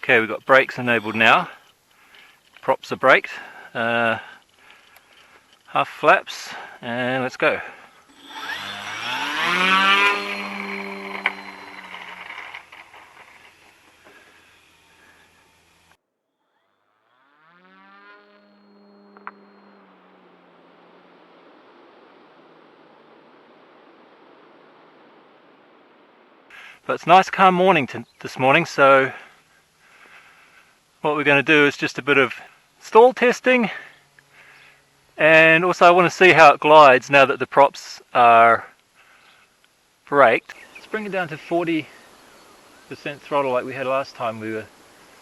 Okay, we've got brakes enabled now. Props are braked. Half flaps, and let's go. But it's a nice calm morning this morning, so what we're going to do is just a bit of stall testing, and also I want to see how it glides now that the props are braked. Let's bring it down to 40% throttle like we had last time. We were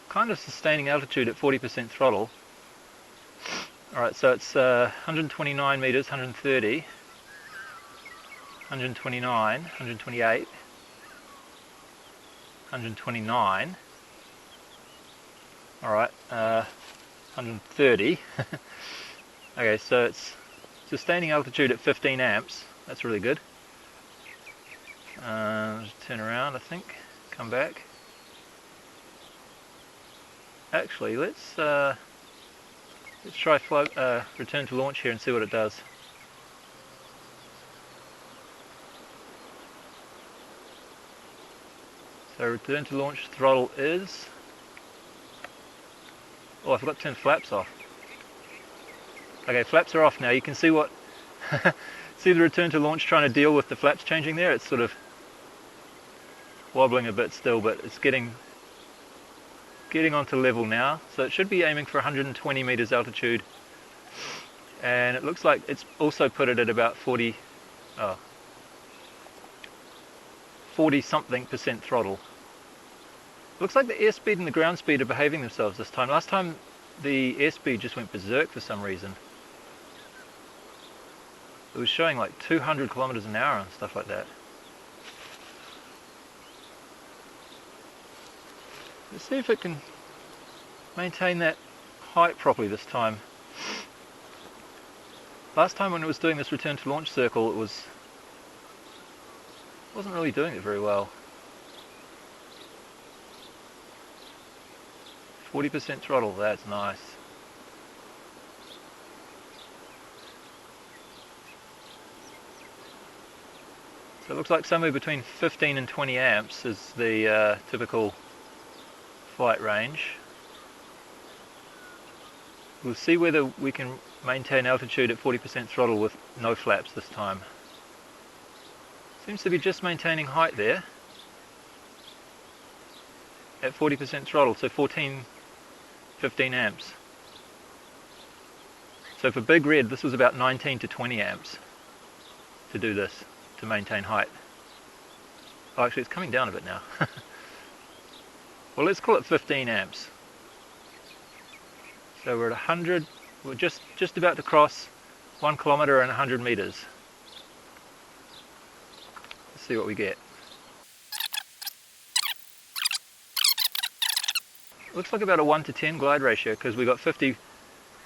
kind of sustaining altitude at 40% throttle. Alright, so it's 129 meters, 130, 129, 128, 129, alright, 130. Okay, so it's sustaining altitude at 15 amps, that's really good. Just turn around, I think, come back. Actually, let's try return to launch here and see what it does. So return to launch throttle is... Oh, I forgot to turn flaps off. Okay, flaps are off now. You can see what... see the return to launch trying to deal with the flaps changing there? It's sort of wobbling a bit still, but it's getting onto level now. So it should be aiming for 120 meters altitude. And it looks like it's also put it at about 40 something percent throttle. Looks like the airspeed and the ground speed are behaving themselves this time. Last time the airspeed just went berserk for some reason. It was showing like 200 kilometers an hour and stuff like that. Let's see if it can maintain that height properly this time. Last time when it was doing this return to launch circle, it wasn't really doing it very well. 40% throttle, that's nice. So it looks like somewhere between 15 and 20 amps is the typical flight range. We'll see whether we can maintain altitude at 40% throttle with no flaps this time. Seems to be just maintaining height there at 40% throttle, so 15 amps. So for Big Red, this was about 19 to 20 amps to do this, to maintain height. Oh, actually it's coming down a bit now. Well, let's call it 15 amps. So we're at 100, we're just about to cross 1 kilometer and 100 meters. Let's see what we get. Looks like about a 1 to 10 glide ratio, because we got 50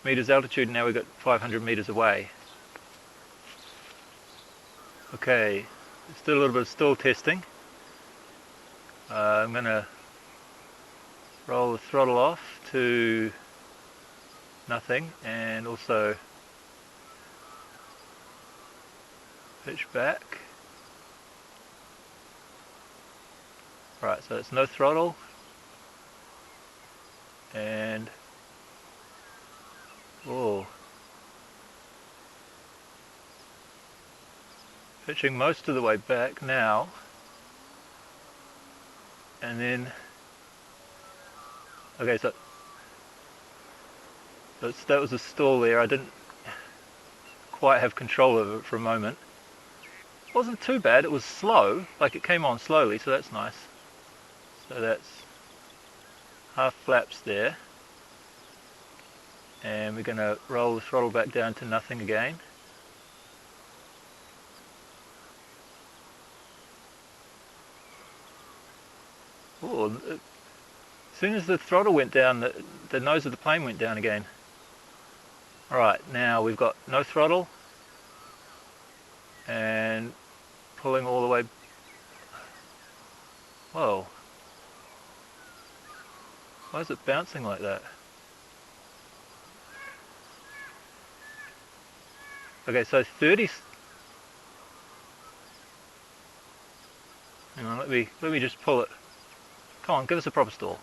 meters altitude and now we've got 500 meters away. Okay, let's do a little bit of stall testing. I'm going to roll the throttle off to nothing and also pitch back. Right, so it's no throttle, and pitching most of the way back now, and then okay, so that was a stall there. I didn't quite have control of it for a moment. It wasn't too bad, it was slow, like it came on slowly, so that's nice. So that's half flaps there, and we're going to roll the throttle back down to nothing again. Oh, as soon as the throttle went down, the nose of the plane went down again. Alright, now we've got no throttle and pulling all the way. Whoa. Why is it bouncing like that? Okay, so 30. Hang on, let me just pull it. Come on, give us a proper stall.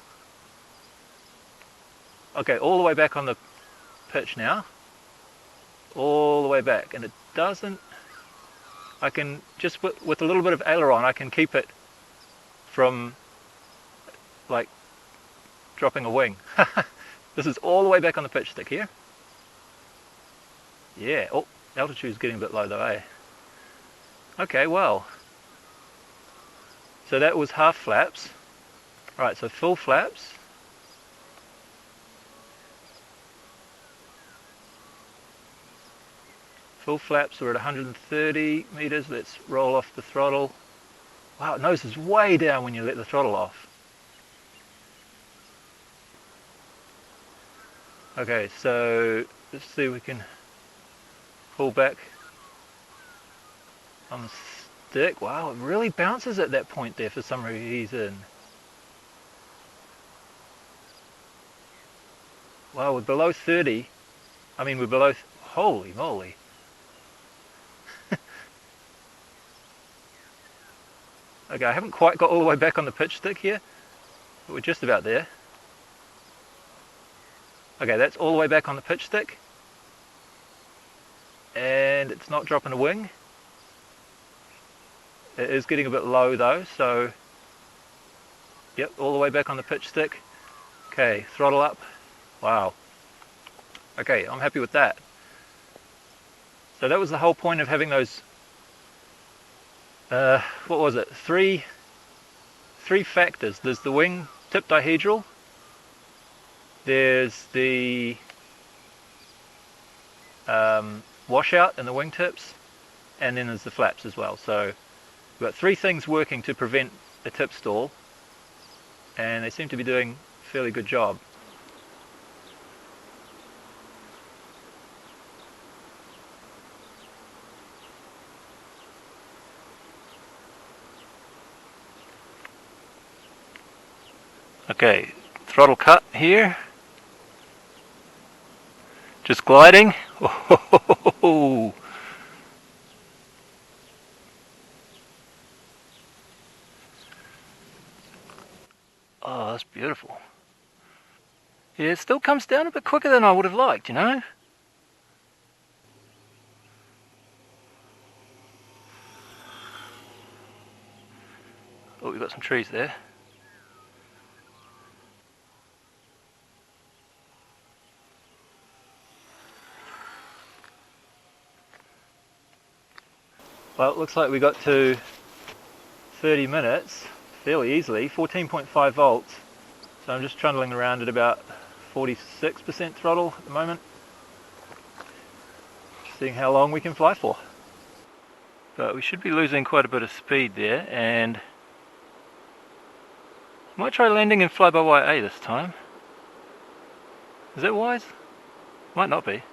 Okay, all the way back on the pitch now. All the way back, and it doesn't. I can just with a little bit of aileron, I can keep it from like dropping a wing. This is all the way back on the pitch stick here. Yeah. Oh, altitude's getting a bit low though, eh? Okay, well. So that was half flaps. Right, so full flaps. Full flaps are at 130 meters. Let's roll off the throttle. Wow, it noses way down when you let the throttle off. Okay, so let's see if we can pull back on the stick. Wow, it really bounces at that point there for some reason. Wow, we're below 30. I mean, we're below, holy moly. Okay, I haven't quite got all the way back on the pitch stick here, but we're just about there. Okay, that's all the way back on the pitch stick. And it's not dropping a wing. It is getting a bit low though, so yep, all the way back on the pitch stick. Okay, throttle up. Wow. Okay, I'm happy with that. So that was the whole point of having those, what was it? Three factors. There's the wing tip dihedral. There's the washout in the wingtips, and then there's the flaps as well. So we've got three things working to prevent a tip stall, and they seem to be doing a fairly good job. Okay, throttle cut here. Just gliding. Oh, that's beautiful. Yeah, it still comes down a bit quicker than I would have liked, you know? Oh, we've got some trees there. Well, it looks like we got to 30 minutes fairly easily, 14.5 volts. So I'm just trundling around at about 46% throttle at the moment. Seeing how long we can fly for. But we should be losing quite a bit of speed there, and I might try landing in fly-by-wire A this time. Is that wise? Might not be.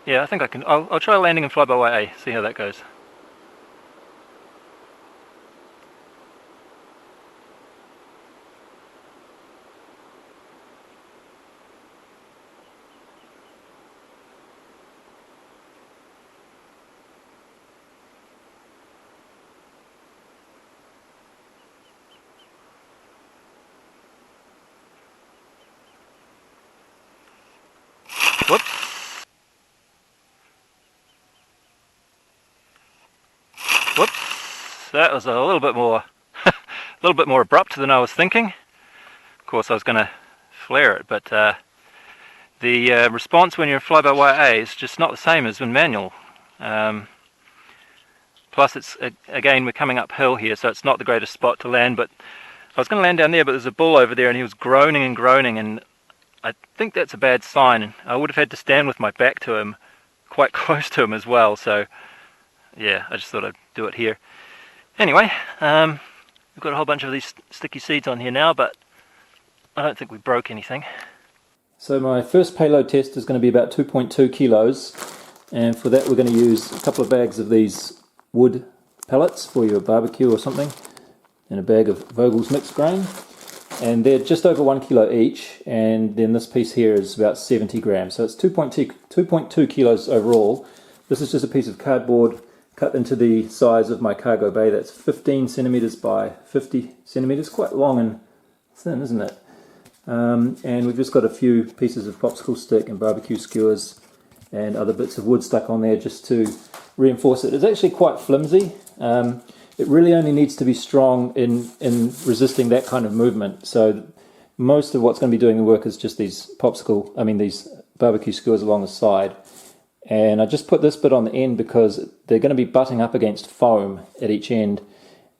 Yeah, I think I can. I'll try landing in fly-by-wire A, see how that goes. Whoops. Whoops. That was a little bit more, abrupt than I was thinking. Of course, I was going to flare it, but the response when you're fly-by-wire A is just not the same as when manual. Plus, it's again, we're coming uphill here, so it's not the greatest spot to land. But I was going to land down there, but there's a bull over there, and he was groaning and groaning, and I think that's a bad sign. I would have had to stand with my back to him, quite close to him as well. So yeah, I just thought I'd do it here. Anyway, we've got a whole bunch of these sticky seeds on here now, but I don't think we broke anything. So my first payload test is going to be about 2.2 kilos, and for that we're going to use a couple of bags of these wood pellets for your barbecue or something. in a bag of Vogel's mixed grain, and they're just over 1 kilo each, and then this piece here is about 70 grams, so it's 2.2 kilos overall. This is just a piece of cardboard cut into the size of my cargo bay. That's 15 centimeters by 50 centimeters, quite long and thin, isn't it? And we've just got a few pieces of popsicle stick and barbecue skewers and other bits of wood stuck on there just to reinforce it. It's actually quite flimsy. It really only needs to be strong in resisting that kind of movement. So most of what's going to be doing the work is just these these barbecue skewers along the side. And I just put this bit on the end because they're going to be butting up against foam at each end.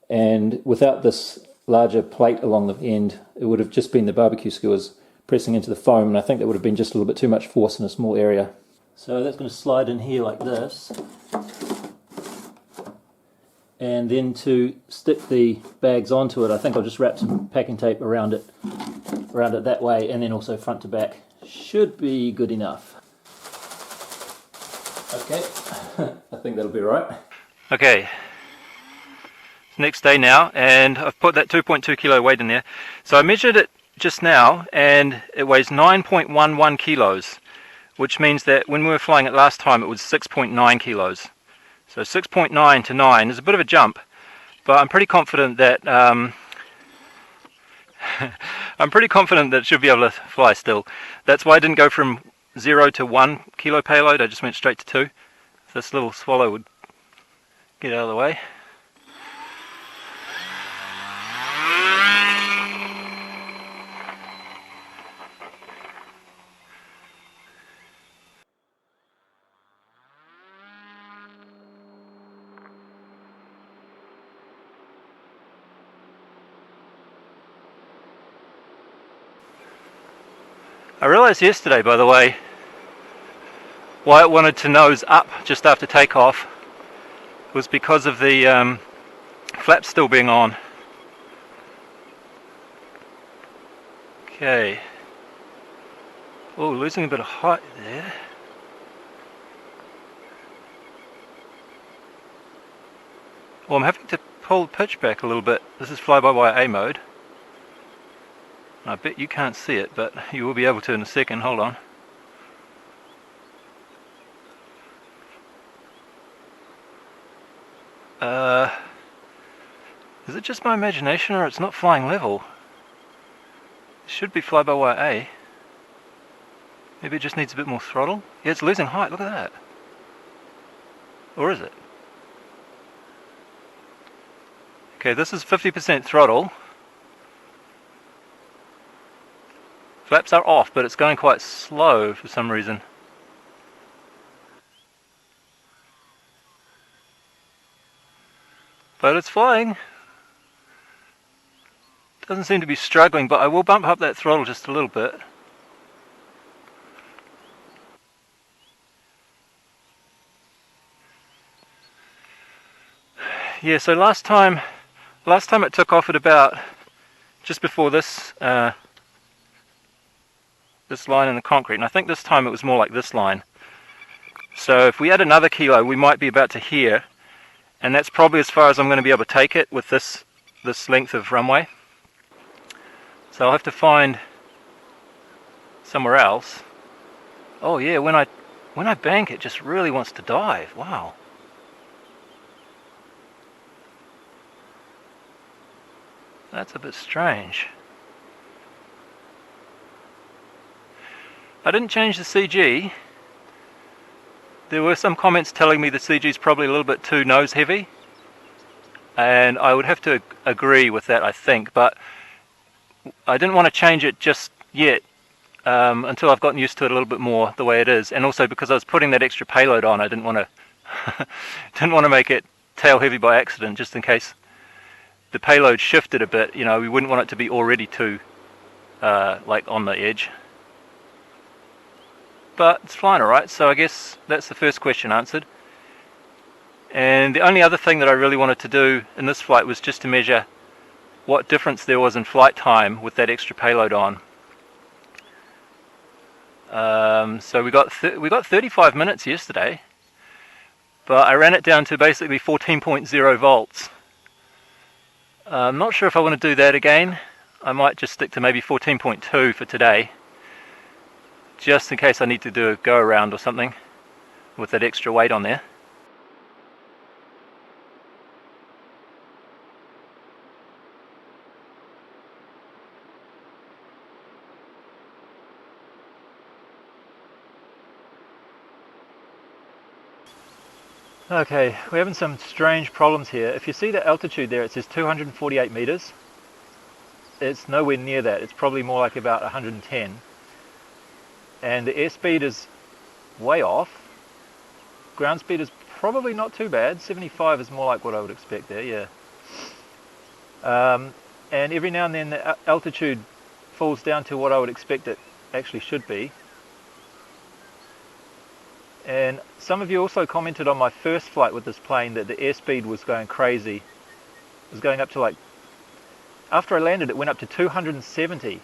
And without this larger plate along the end, it would have just been the barbecue skewers pressing into the foam, and I think that would have been just a little bit too much force in a small area. So that's going to slide in here like this. And then to stick the bags onto it, I think I'll just wrap some packing tape around it that way, and then also front to back. Should be good enough. Okay, I think that'll be right. Okay, it's next day now, and I've put that 2.2 kilo weight in there. So I measured it just now, and it weighs 9.11 kilos, which means that when we were flying it last time, it was 6.9 kilos. So 6.9 to 9 is a bit of a jump, but I'm pretty confident that it should be able to fly still. That's why I didn't go from 0 to 1 kilo payload. I just went straight to 2. This little swallow would get out of the way. I realized yesterday, by the way, why it wanted to nose up just after takeoff was because of the flaps still being on. Okay. Oh, losing a bit of height there. Well, I'm having to pull the pitch back a little bit. This is fly-by-wire A mode. I bet you can't see it, but you will be able to in a second. Hold on. Is it just my imagination, or it's not flying level? It should be fly-by-wire A. Maybe it just needs a bit more throttle. Yeah, it's losing height, look at that. Or is it? Okay, this is 50% throttle. Flaps are off, but it's going quite slow for some reason. But it's flying. Doesn't seem to be struggling, but I will bump up that throttle just a little bit. Yeah, so last time it took off at about just before this this line in the concrete, and I think this time it was more like this line. So if we add another kilo, we might be about to here, and that's probably as far as I'm going to be able to take it with this length of runway. So I'll have to find somewhere else. Oh yeah, when I bank, it just really wants to dive. Wow. That's a bit strange. I didn't change the CG. There were some comments telling me the CG is probably a little bit too nose heavy, and I would have to agree with that, I think, but I didn't want to change it just yet until I've gotten used to it a little bit more the way it is, and also because I was putting that extra payload on, I didn't want to make it tail heavy by accident, just in case the payload shifted a bit. You know, we wouldn't want it to be already too like on the edge. But it's flying alright, so I guess that's the first question answered. And the only other thing that I really wanted to do in this flight was just to measure what difference there was in flight time with that extra payload on. So we got 35 minutes yesterday, but I ran it down to basically 14.0 volts. I'm not sure if I want to do that again. I might just stick to maybe 14.2 for today, just in case I need to do a go around or something with that extra weight on there. Okay, we're having some strange problems here. If you see the altitude there, it says 248 meters. It's nowhere near that. It's probably more like about 110. And the airspeed is way off. Ground speed is probably not too bad. 75 is more like what I would expect there, yeah. And every now and then the altitude falls down to what I would expect it actually should be. And some of you also commented on my first flight with this plane that the airspeed was going crazy. It was going up to like, after I landed it went up to 270.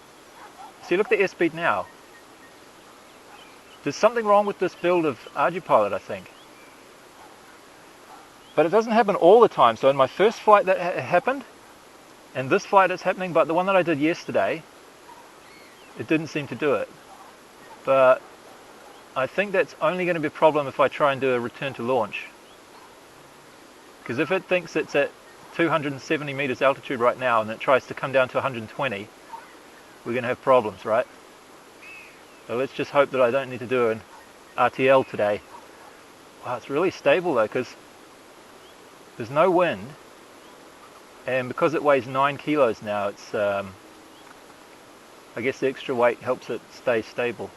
See, look at the airspeed now. There's something wrong with this build of ArduPilot, I think. But it doesn't happen all the time. So in my first flight that happened, and this flight it's happening, but the one that I did yesterday, it didn't seem to do it. But I think that's only going to be a problem if I try and do a return to launch. Because if it thinks it's at 270 meters altitude right now and it tries to come down to 120, we're going to have problems, right? So let's just hope that I don't need to do an RTL today. Wow, it's really stable though, because there's no wind, and because it weighs 9 kilos now, it's I guess the extra weight helps it stay stable.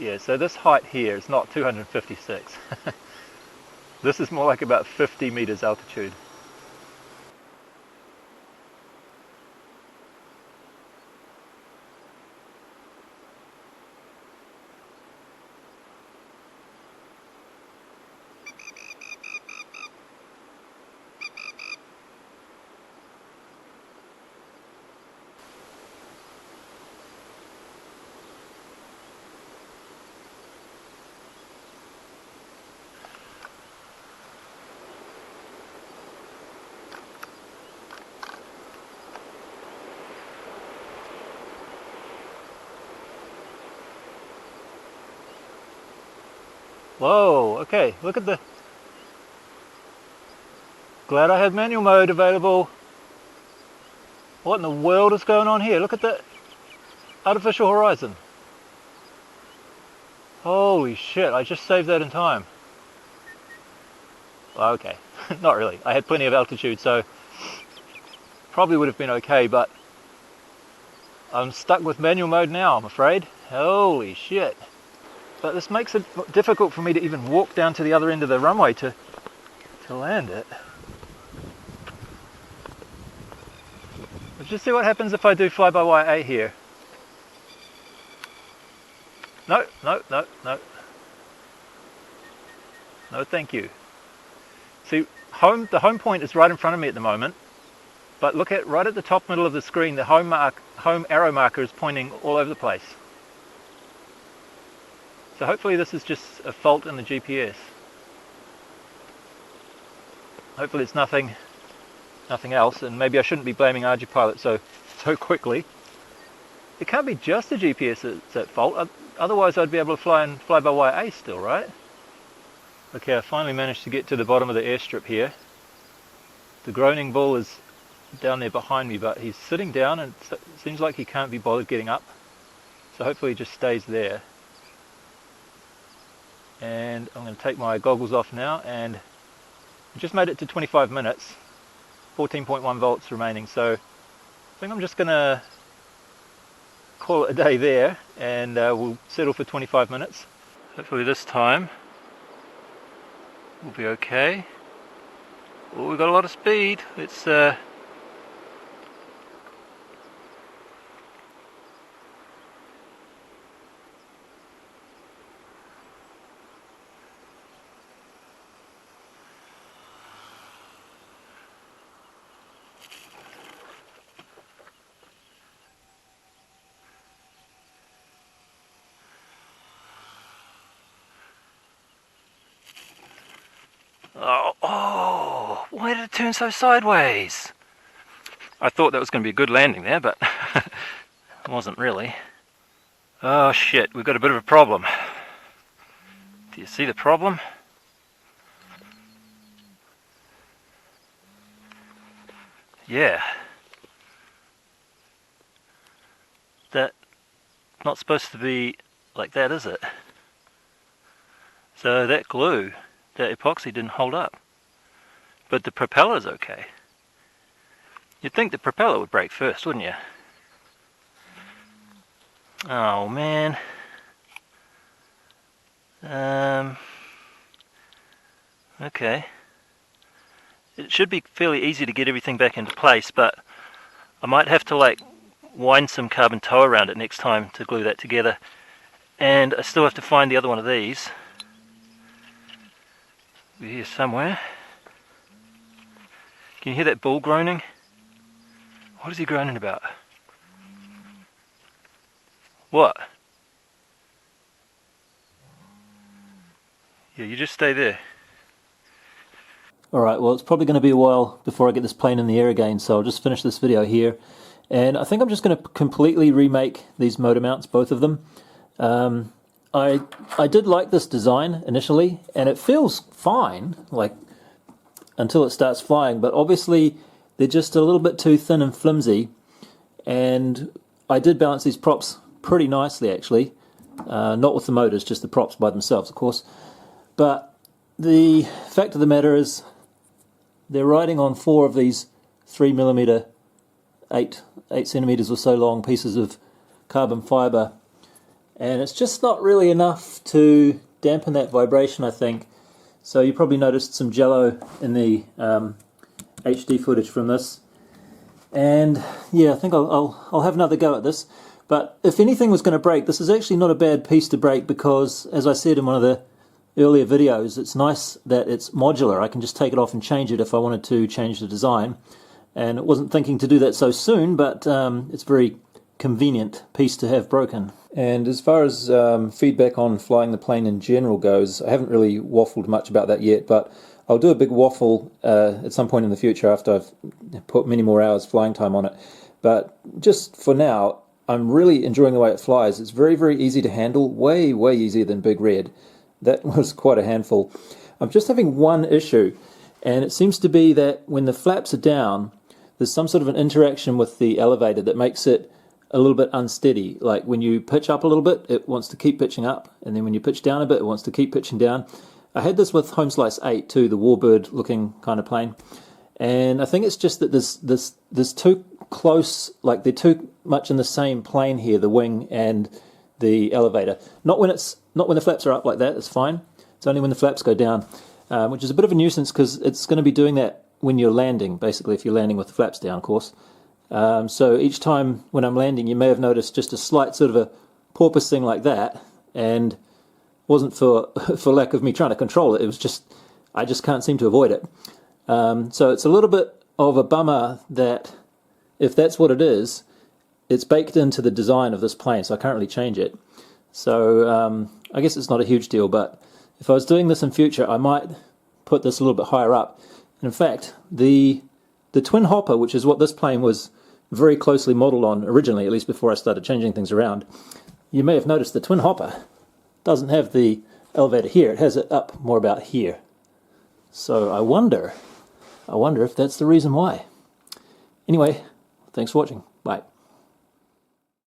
Yeah, so this height here is not 256. This is more like about 50 meters altitude. Whoa, okay, look at the... Glad I had manual mode available. What in the world is going on here? Look at the artificial horizon. Holy shit, I just saved that in time. Well, okay, not really. I had plenty of altitude, so probably would have been okay, but I'm stuck with manual mode now, I'm afraid. Holy shit. But this makes it difficult for me to even walk down to the other end of the runway to land it. Let's just see what happens if I do fly-by-wire A here. No, no, no, no. No, thank you. See, the home point is right in front of me at the moment, but look at right at the top middle of the screen, the home arrow marker is pointing all over the place. So hopefully this is just a fault in the GPS. Hopefully it's nothing else, and maybe I shouldn't be blaming ArduPilot so quickly. It can't be just the GPS that's at fault, otherwise I'd be able to fly by wire A still, right? Okay, I finally managed to get to the bottom of the airstrip here. The groaning bull is down there behind me, but he's sitting down and it seems like he can't be bothered getting up. So hopefully he just stays there. And I'm going to take my goggles off now, and I just made it to 25 minutes, 14.1 volts remaining, so I think I'm just going to call it a day there, and we'll settle for 25 minutes. Hopefully this time we'll be okay. Oh, we've got a lot of speed. Let's Oh, why did it turn so sideways? I thought that was going to be a good landing there, but it wasn't really. Oh shit, we've got a bit of a problem. Do you see the problem? Yeah. That's not supposed to be like that, is it? So that glue, that epoxy didn't hold up. But the propeller's okay. You'd think the propeller would break first, wouldn't you? Oh man. Okay. It should be fairly easy to get everything back into place, but I might have to like wind some carbon tow around it next time to glue that together. And I still have to find the other one of these. We're here somewhere. Can you hear that bull groaning? What is he groaning about? What? Yeah, you just stay there. Alright, well it's probably going to be a while before I get this plane in the air again, so I'll just finish this video here. And I think I'm just going to completely remake these motor mounts, both of them. I did like this design initially, and it feels fine, like, until it starts flying, but obviously they're just a little bit too thin and flimsy, and I did balance these props pretty nicely actually, not with the motors, just the props by themselves of course. But the fact of the matter is they're riding on 4 of these 3mm, 8 centimeters or so long pieces of carbon fiber, and it's just not really enough to dampen that vibration, I think. So you probably noticed some jello in the HD footage from this, and yeah, I think I'll have another go at this. But if anything was going to break, this is actually not a bad piece to break, because as I said in one of the earlier videos, it's nice that it's modular. I can just take it off and change it if I wanted to change the design, and I wasn't thinking to do that so soon, but it's a very convenient piece to have broken. And as far as feedback on flying the plane in general goes, I haven't really waffled much about that yet, but I'll do a big waffle at some point in the future after I've put many more hours flying time on it. But just for now, I'm really enjoying the way it flies. It's very, very easy to handle, way, way easier than Big Red. That was quite a handful. I'm just having one issue, and it seems to be that when the flaps are down, there's some sort of an interaction with the elevator that makes it a little bit unsteady. Like when you pitch up a little bit, it wants to keep pitching up, and then when you pitch down a bit, it wants to keep pitching down. I had this with Home Slice 8 too, the Warbird looking kind of plane, and I think it's just that there's too close, like they're too much in the same plane here, the wing and the elevator. Not when the flaps are up like that, it's fine. It's only when the flaps go down, which is a bit of a nuisance because it's going to be doing that when you're landing, basically, if you're landing with the flaps down, of course. So each time when I'm landing, you may have noticed just a slight sort of a porpoising like that, and it wasn't for lack of me trying to control it. It was just, I just can't seem to avoid it. So it's a little bit of a bummer that if that's what it is, it's baked into the design of this plane, so I can't really change it. So I guess it's not a huge deal, but if I was doing this in future, I might put this a little bit higher up. In fact, the twin hopper, which is what this plane was very closely modeled on originally, at least before I started changing things around, you may have noticed the twin hopper doesn't have the elevator here. It has it up more about here. So I wonder if that's the reason why. Anyway, thanks for watching. Bye.